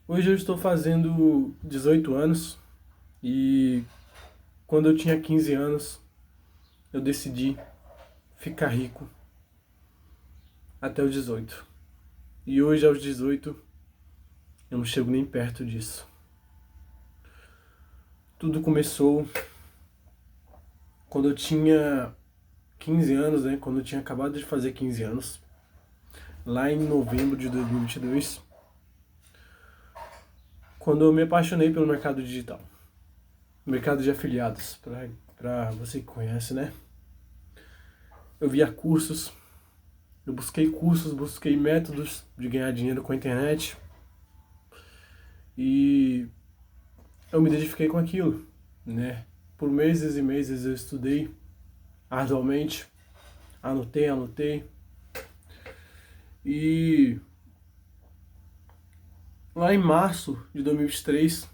Hoje eu estou fazendo 18 anos e quando eu tinha 15 anos eu decidi ficar rico até os 18. E hoje aos 18 eu não chego nem perto disso. Tudo começou quando eu tinha 15 anos, né? Quando eu tinha acabado de fazer 15 anos, lá em novembro de 2022, quando eu me apaixonei pelo mercado digital, mercado de afiliados, para você que conhece, né? Eu via cursos. Eu busquei cursos, busquei métodos de ganhar dinheiro com a internet e eu me identifiquei com aquilo, né? Por meses e meses eu estudei arduamente, anotei e lá em março de 2023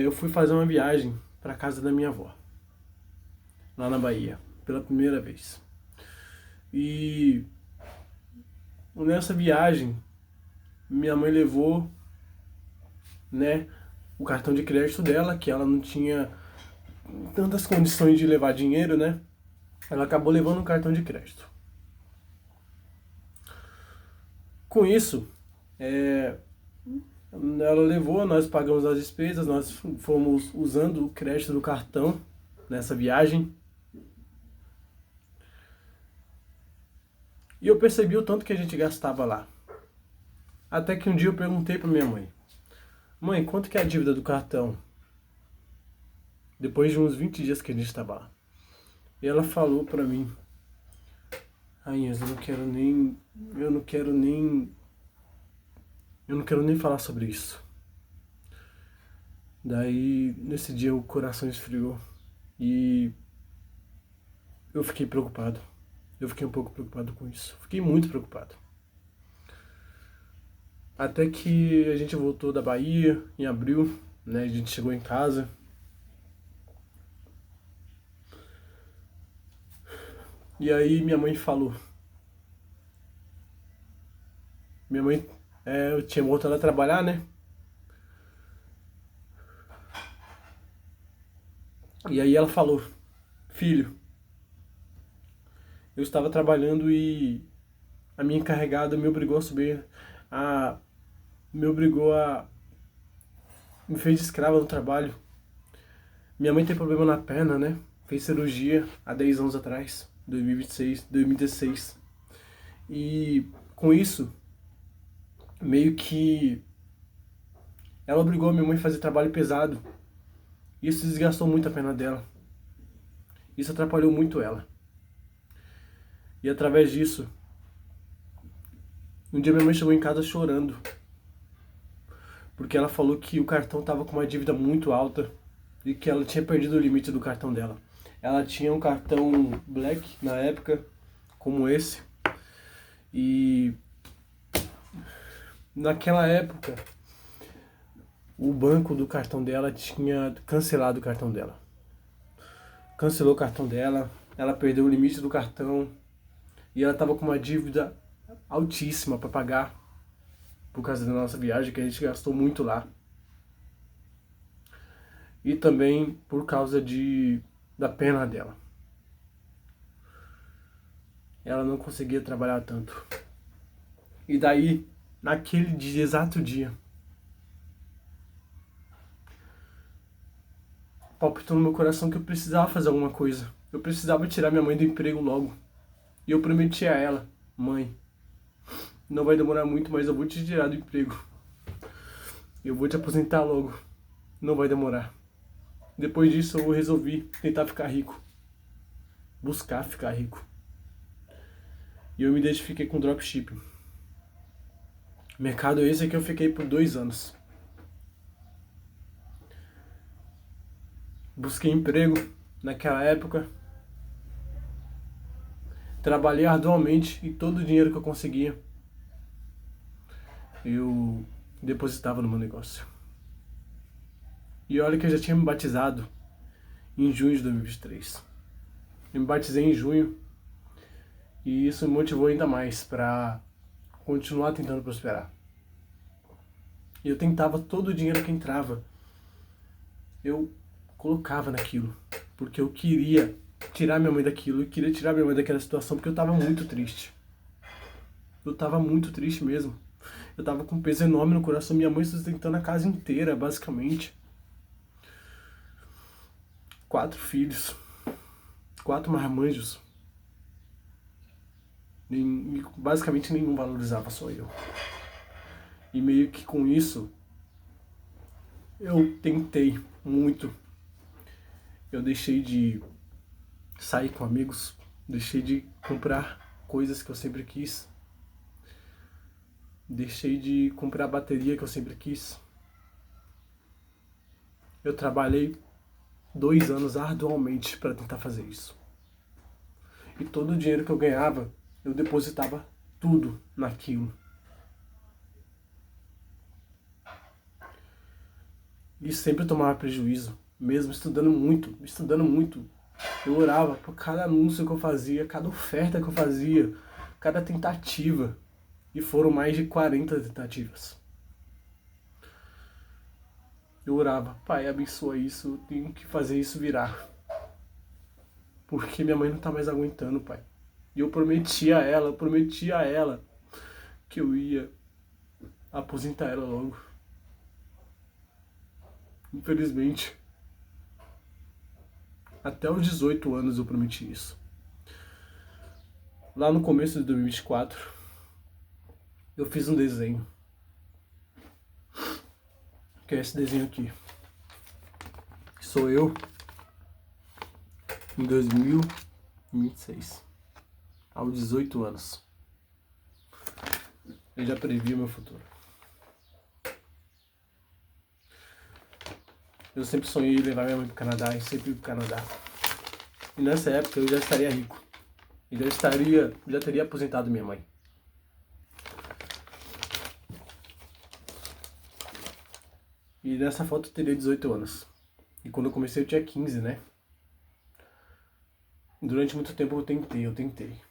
eu fui fazer uma viagem para casa da minha avó, lá na Bahia, pela primeira vez. E nessa viagem minha mãe levou, né, o cartão de crédito dela, que ela não tinha tantas condições de levar dinheiro, né? Ela acabou levando um cartão de crédito. Com isso, é, ela levou, nós pagamos as despesas, nós fomos usando o crédito do cartão nessa viagem. E eu percebi o tanto que a gente gastava lá. Até que um dia eu perguntei para minha mãe: Mãe, quanto que é a dívida do cartão? Depois de uns 20 dias que a gente estava lá. E ela falou para mim: Inês, eu não quero nem, eu não quero nem falar sobre isso. Daí, nesse dia, o coração esfriou e eu fiquei preocupado. Eu fiquei um pouco preocupado com isso. Fiquei muito preocupado. Até que a gente voltou da Bahia em abril, né? A gente chegou em casa. E aí minha mãe falou. Minha mãe, eu tinha voltado a trabalhar, né? E aí ela falou: Filho, eu estava trabalhando e a minha encarregada me obrigou a subir, a, me obrigou a, me fez de escrava no trabalho. Minha mãe tem problema na perna, né? Fez cirurgia há 10 anos atrás, 2026, 2016. E com isso, meio que ela obrigou a minha mãe a fazer trabalho pesado. Isso desgastou muito a perna dela. Isso atrapalhou muito ela. E através disso, um dia minha mãe chegou em casa chorando, porque ela falou que o cartão estava com uma dívida muito alta e que ela tinha perdido o limite do cartão dela. Ela tinha um cartão Black na época, como esse, e naquela época o banco do cartão dela tinha cancelado o cartão dela. Cancelou o cartão dela, ela perdeu o limite do cartão e ela estava com uma dívida altíssima para pagar por causa da nossa viagem, que a gente gastou muito lá. E também por causa da perna dela. Ela não conseguia trabalhar tanto. E daí, naquele dia, exato dia, palpitou no meu coração que eu precisava fazer alguma coisa. Eu precisava tirar minha mãe do emprego logo. E eu prometi a ela: Mãe, não vai demorar muito, mas eu vou te tirar do emprego. Eu vou te aposentar logo. Não vai demorar. Depois disso eu resolvi tentar ficar rico. Buscar ficar rico. E eu me identifiquei com dropshipping. Mercado esse que eu fiquei por 2 anos. Busquei emprego naquela época. Trabalhei arduamente e todo o dinheiro que eu conseguia eu depositava no meu negócio. E olha que eu já tinha me batizado em junho de 2023. Eu me batizei em junho e isso me motivou ainda mais para continuar tentando prosperar. E eu tentava todo o dinheiro que entrava, eu colocava naquilo, porque eu queria tirar minha mãe daquilo, eu queria tirar minha mãe daquela situação, porque eu tava muito triste. Eu tava muito triste mesmo. Eu tava com um peso enorme no coração, minha mãe sustentando a casa inteira, basicamente. 4 filhos, 4 marmanjos. Basicamente nenhum valorizava, só eu. E meio que com isso, eu tentei muito. Eu deixei de sair com amigos, deixei de comprar coisas que eu sempre quis, deixei de comprar a bateria que eu sempre quis. Eu trabalhei 2 anos arduamente para tentar fazer isso. E todo o dinheiro que eu ganhava, eu depositava tudo naquilo. E sempre tomava prejuízo, mesmo estudando muito, estudando muito. Eu orava por cada anúncio que eu fazia, cada oferta que eu fazia, cada tentativa. E foram mais de 40 tentativas. Eu orava, Pai, abençoa isso, eu tenho que fazer isso virar. Porque minha mãe não tá mais aguentando, Pai. E eu prometi a ela que eu ia aposentar ela logo. Infelizmente, até os 18 anos eu prometi isso. Lá no começo de 2024, eu fiz um desenho. Que é esse desenho aqui. Sou eu em 2026, aos 18 anos. Eu já previ o meu futuro. Eu sempre sonhei em levar minha mãe pro Canadá e sempre ir pro Canadá. E nessa época eu já estaria rico. E já teria aposentado minha mãe. E nessa foto eu teria 18 anos. E quando eu comecei eu tinha 15, né? Durante muito tempo eu tentei.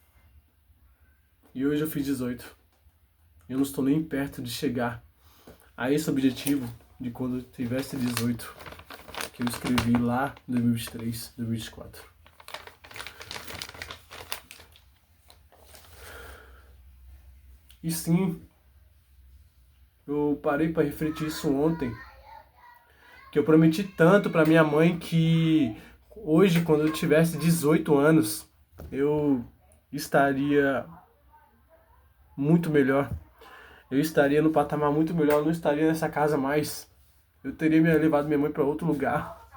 E hoje eu fiz 18. Eu não estou nem perto de chegar a esse objetivo de quando eu tivesse 18, que eu escrevi lá em 2023, 2024. E sim, eu parei para refletir isso ontem, que eu prometi tanto para minha mãe que hoje, quando eu tivesse 18 anos, eu estaria muito melhor. Eu estaria no patamar muito melhor, eu não estaria nessa casa mais. Eu teria levado minha mãe para outro lugar.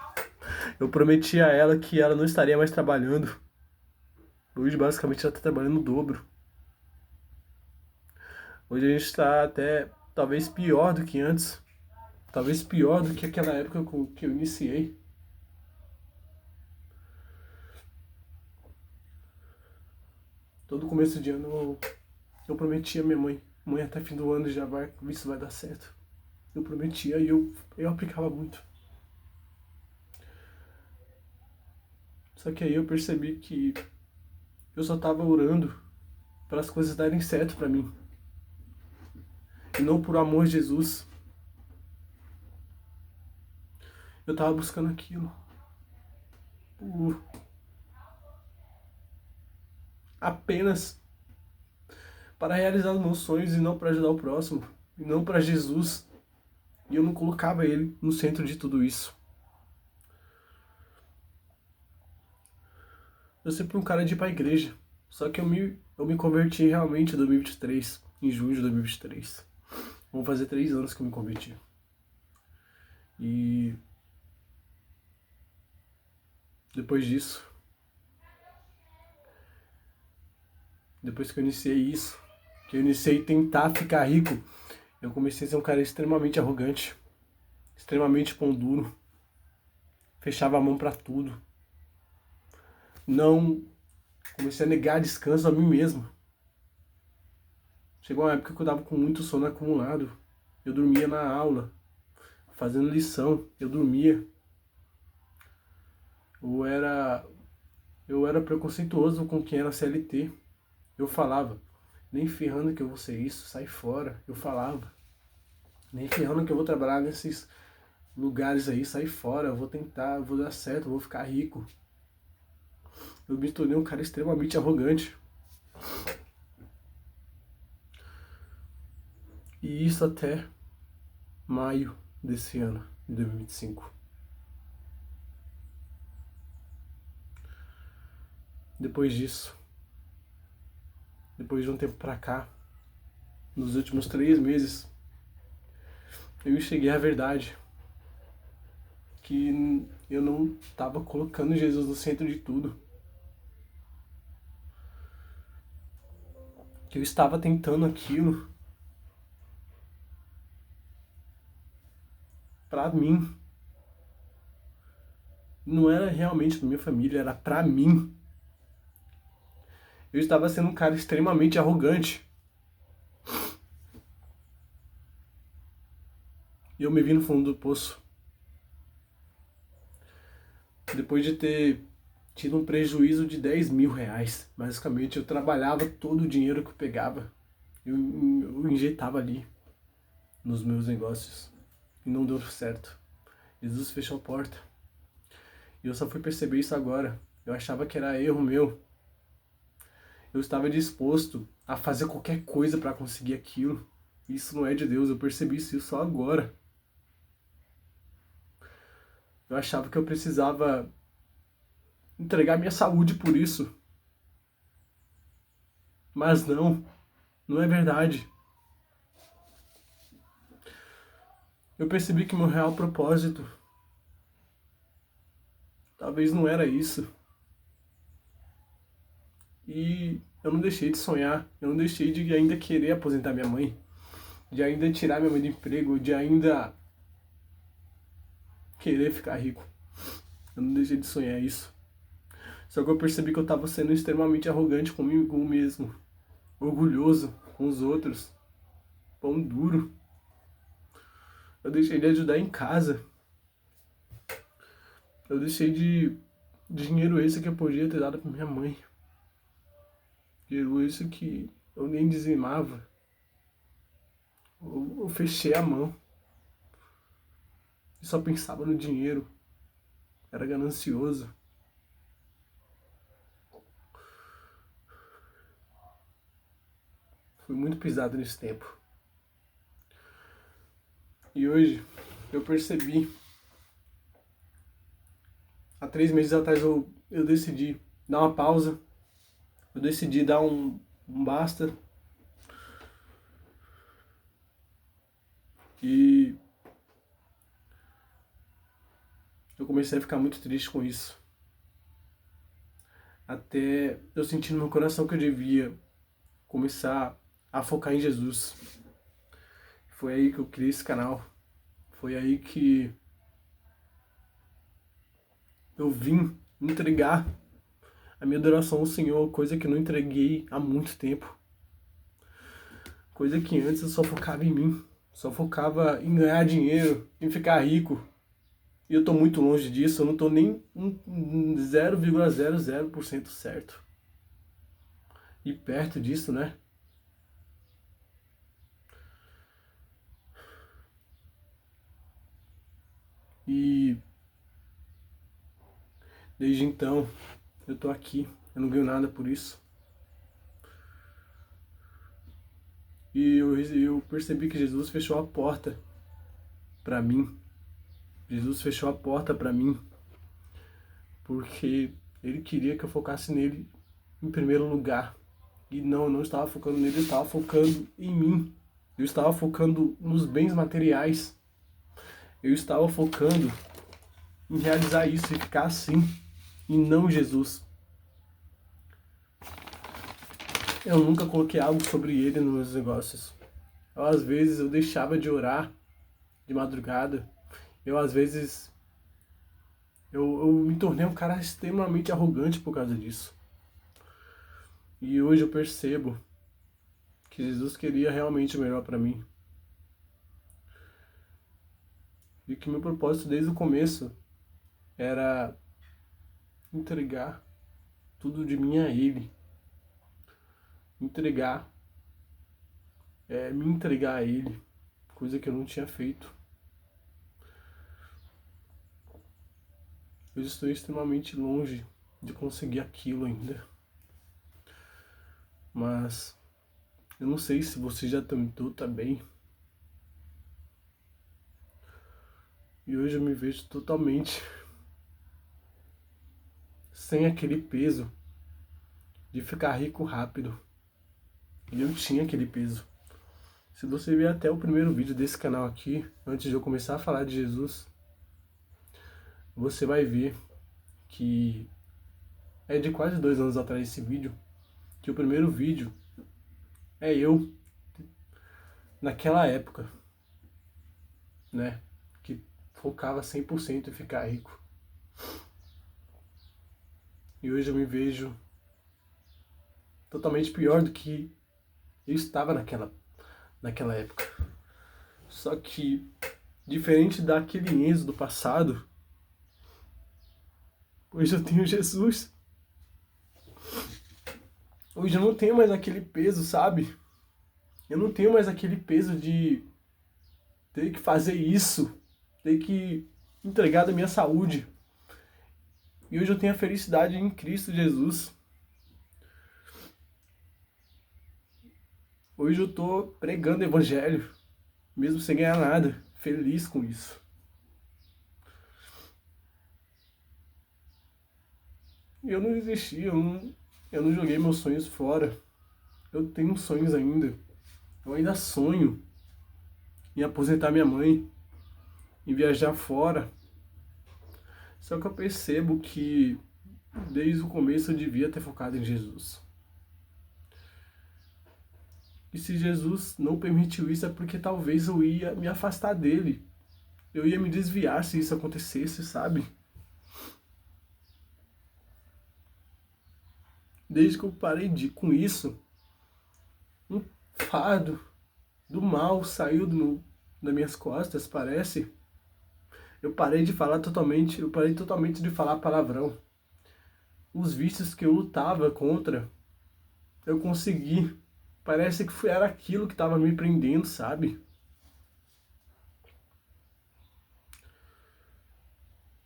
Eu prometi a ela que ela não estaria mais trabalhando. Hoje, basicamente, ela está trabalhando o dobro. Hoje a gente está até, talvez, pior do que antes. Talvez pior do que aquela época que eu iniciei. Todo começo de ano eu prometi a minha mãe. Mãe, até fim do ano já vai, isso vai dar certo. Eu prometia e eu aplicava muito. Só que aí eu percebi que eu só estava orando para as coisas darem certo para mim. E não por amor de Jesus. Eu estava buscando aquilo. Por apenas para realizar os meus sonhos e não para ajudar o próximo. E não para Jesus. E eu não colocava ele no centro de tudo isso. Eu sempre fui um cara de ir pra igreja. Só que eu me converti realmente em 2023. Em junho de 2023. Vão fazer 3 anos que eu me converti. E depois disso, depois que eu iniciei isso, que eu iniciei a tentar ficar rico, eu comecei a ser um cara extremamente arrogante, extremamente pão duro, fechava a mão pra tudo. Não, comecei a negar descanso a mim mesmo. Chegou uma época que eu tava com muito sono acumulado. Eu dormia na aula, fazendo lição, eu dormia. Eu era, eu era preconceituoso com quem era CLT. Eu falava, nem ferrando que eu vou ser isso, sai fora. Eu falava. Nem ferrando que eu vou trabalhar nesses lugares aí, sair fora, eu vou tentar, eu vou dar certo, eu vou ficar rico. Eu me tornei um cara extremamente arrogante. E isso até maio desse ano, de 2025. Depois disso, depois de um tempo pra cá, nos últimos 3 meses, eu enxerguei a verdade. Que eu não estava colocando Jesus no centro de tudo. Que eu estava tentando aquilo pra mim. Não era realmente pra minha família, era pra mim. Eu estava sendo um cara extremamente arrogante. E eu me vi no fundo do poço. Depois de ter tido um prejuízo de 10 mil reais. Basicamente, eu trabalhava todo o dinheiro que eu pegava. Eu injetava ali nos meus negócios. E não deu certo. Jesus fechou a porta. E eu só fui perceber isso agora. Eu achava que era erro meu. Eu estava disposto a fazer qualquer coisa para conseguir aquilo. Isso não é de Deus, eu percebi isso só agora. Eu achava que eu precisava entregar minha saúde por isso. Mas não, não é verdade. Eu percebi que meu real propósito talvez não era isso. E eu não deixei de sonhar, eu não deixei de ainda querer aposentar minha mãe, de ainda tirar minha mãe do emprego, de ainda querer ficar rico. Eu não deixei de sonhar isso. Só que eu percebi que eu estava sendo extremamente arrogante comigo mesmo, orgulhoso com os outros, pão duro. Eu deixei de ajudar em casa. Eu deixei de dinheiro esse que eu podia ter dado para minha mãe. Dinheiro esse que eu nem dizimava. Eu fechei a mão. E só pensava no dinheiro. Era ganancioso. Fui muito pisado nesse tempo. E hoje eu percebi. Há 3 meses atrás eu decidi dar uma pausa. Eu decidi dar um basta. E eu comecei a ficar muito triste com isso. Até eu senti no meu coração que eu devia começar a focar em Jesus. Foi aí que eu criei esse canal. Foi aí que eu vim entregar a minha adoração ao Senhor, coisa que eu não entreguei há muito tempo. Coisa que antes eu só focava em mim, só focava em ganhar dinheiro, em ficar rico. E eu tô muito longe disso, eu não tô nem 0,00% certo. E perto disso, né? E desde então, eu tô aqui, eu não ganho nada por isso. E eu percebi que Jesus fechou a porta para mim. Jesus fechou a porta para mim porque ele queria que eu focasse nele em primeiro lugar. E não, eu não estava focando nele, eu estava focando em mim. Eu estava focando nos bens materiais. Eu estava focando em realizar isso e ficar assim, e não Jesus. Eu nunca coloquei algo sobre ele nos meus negócios. Às vezes eu deixava de orar de madrugada. Às vezes eu me tornei um cara extremamente arrogante por causa disso. E hoje eu percebo que Jesus queria realmente o melhor para mim. E que meu propósito desde o começo era entregar tudo de mim a Ele. Me entregar a Ele coisa que eu não tinha feito. Eu estou extremamente longe de conseguir aquilo ainda. Mas eu não sei se você já tentou também. E hoje eu me vejo totalmente sem aquele peso de ficar rico rápido. E eu tinha aquele peso. Se você ver até o primeiro vídeo desse canal aqui, antes de eu começar a falar de Jesus, você vai ver que é de quase 2 anos atrás esse vídeo, que o primeiro vídeo é eu naquela época, né, que focava 100% em ficar rico. E hoje eu me vejo totalmente pior do que eu estava naquela época. Só que, diferente daquele Enzo do passado, hoje eu tenho Jesus. Hoje eu não tenho mais aquele peso, sabe? Eu não tenho mais aquele peso de ter que fazer isso, ter que entregar da minha saúde. E hoje eu tenho a felicidade em Cristo Jesus. Hoje eu tô pregando o evangelho, mesmo sem ganhar nada, feliz com isso. Eu não desisti, eu não joguei meus sonhos fora. Eu tenho sonhos ainda. Eu ainda sonho em aposentar minha mãe, em viajar fora. Só que eu percebo que desde o começo eu devia ter focado em Jesus. E se Jesus não permitiu isso é porque talvez eu ia me afastar dele. Eu ia me desviar se isso acontecesse, sabe? Desde que eu parei com isso, um fardo do mal saiu das minhas costas, parece. Eu parei totalmente de falar palavrão. Os vícios que eu lutava contra, eu consegui. Parece que era aquilo que estava me prendendo, sabe?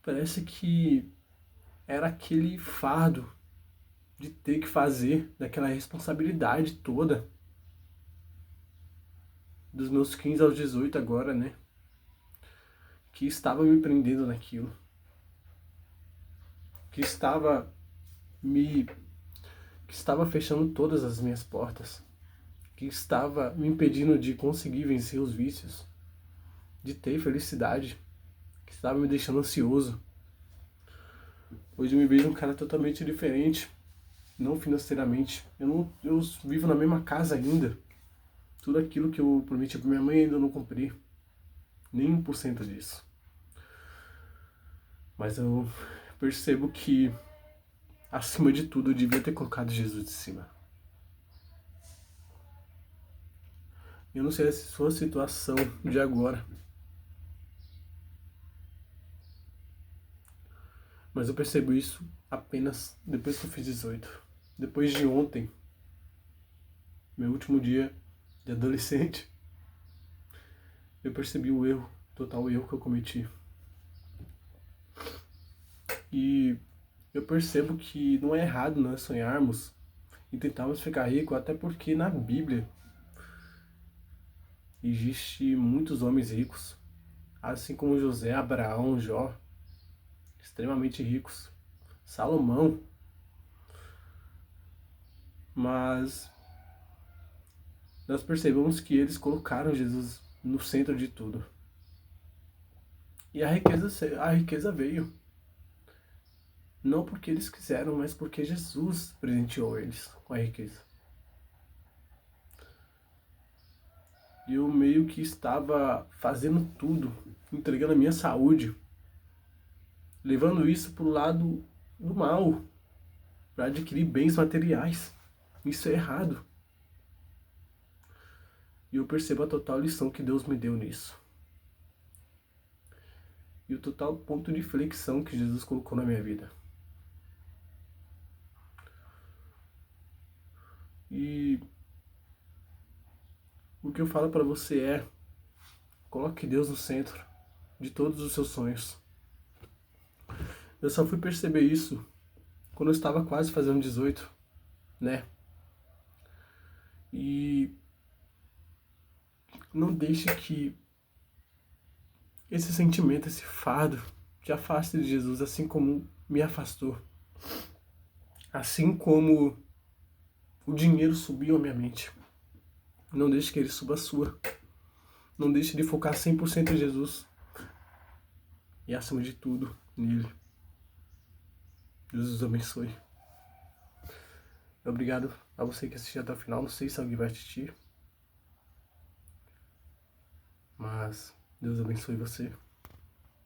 Parece que era aquele fardo de ter que fazer, daquela responsabilidade toda. Dos meus 15 aos 18 agora, né? Que estava me prendendo naquilo. Que estava me... que estava fechando todas as minhas portas. Que estava me impedindo de conseguir vencer os vícios. De ter felicidade. Que estava me deixando ansioso. Hoje eu me vejo um cara totalmente diferente. Não financeiramente. Eu vivo na mesma casa ainda. Tudo aquilo que eu prometi pra minha mãe ainda não cumpri. Nem 1% disso. Mas eu percebo que, acima de tudo, eu devia ter colocado Jesus de cima. Eu não sei se sua situação de agora, mas eu percebo isso apenas depois que eu fiz 18. Depois de ontem, meu último dia de adolescente, eu percebi o erro, total erro que eu cometi. E eu percebo que não é errado nós sonharmos e tentarmos ficar rico, até porque na Bíblia existe muitos homens ricos, assim como José, Abraão, Jó, extremamente ricos, Salomão. Mas nós percebemos que eles colocaram Jesus no centro de tudo. E a riqueza veio. Não porque eles quiseram, mas porque Jesus presenteou eles com a riqueza. E eu meio que estava fazendo tudo, entregando a minha saúde, levando isso para o lado do mal, para adquirir bens materiais. Isso é errado. E eu percebo a total lição que Deus me deu nisso. E o total ponto de flexão que Jesus colocou na minha vida. E o que eu falo para você é Coloque Deus no centro de todos os seus sonhos. Eu só fui perceber isso quando eu estava quase fazendo 18, né? E não deixe que esse sentimento, esse fardo, te afaste de Jesus, assim como me afastou. Assim como o dinheiro subiu à minha mente. Não deixe que ele suba a sua. Não deixe de focar 100% em Jesus. E acima de tudo, nele. Deus os abençoe. Obrigado a você que assistiu até o final. Não sei se alguém vai assistir. Mas Deus abençoe você.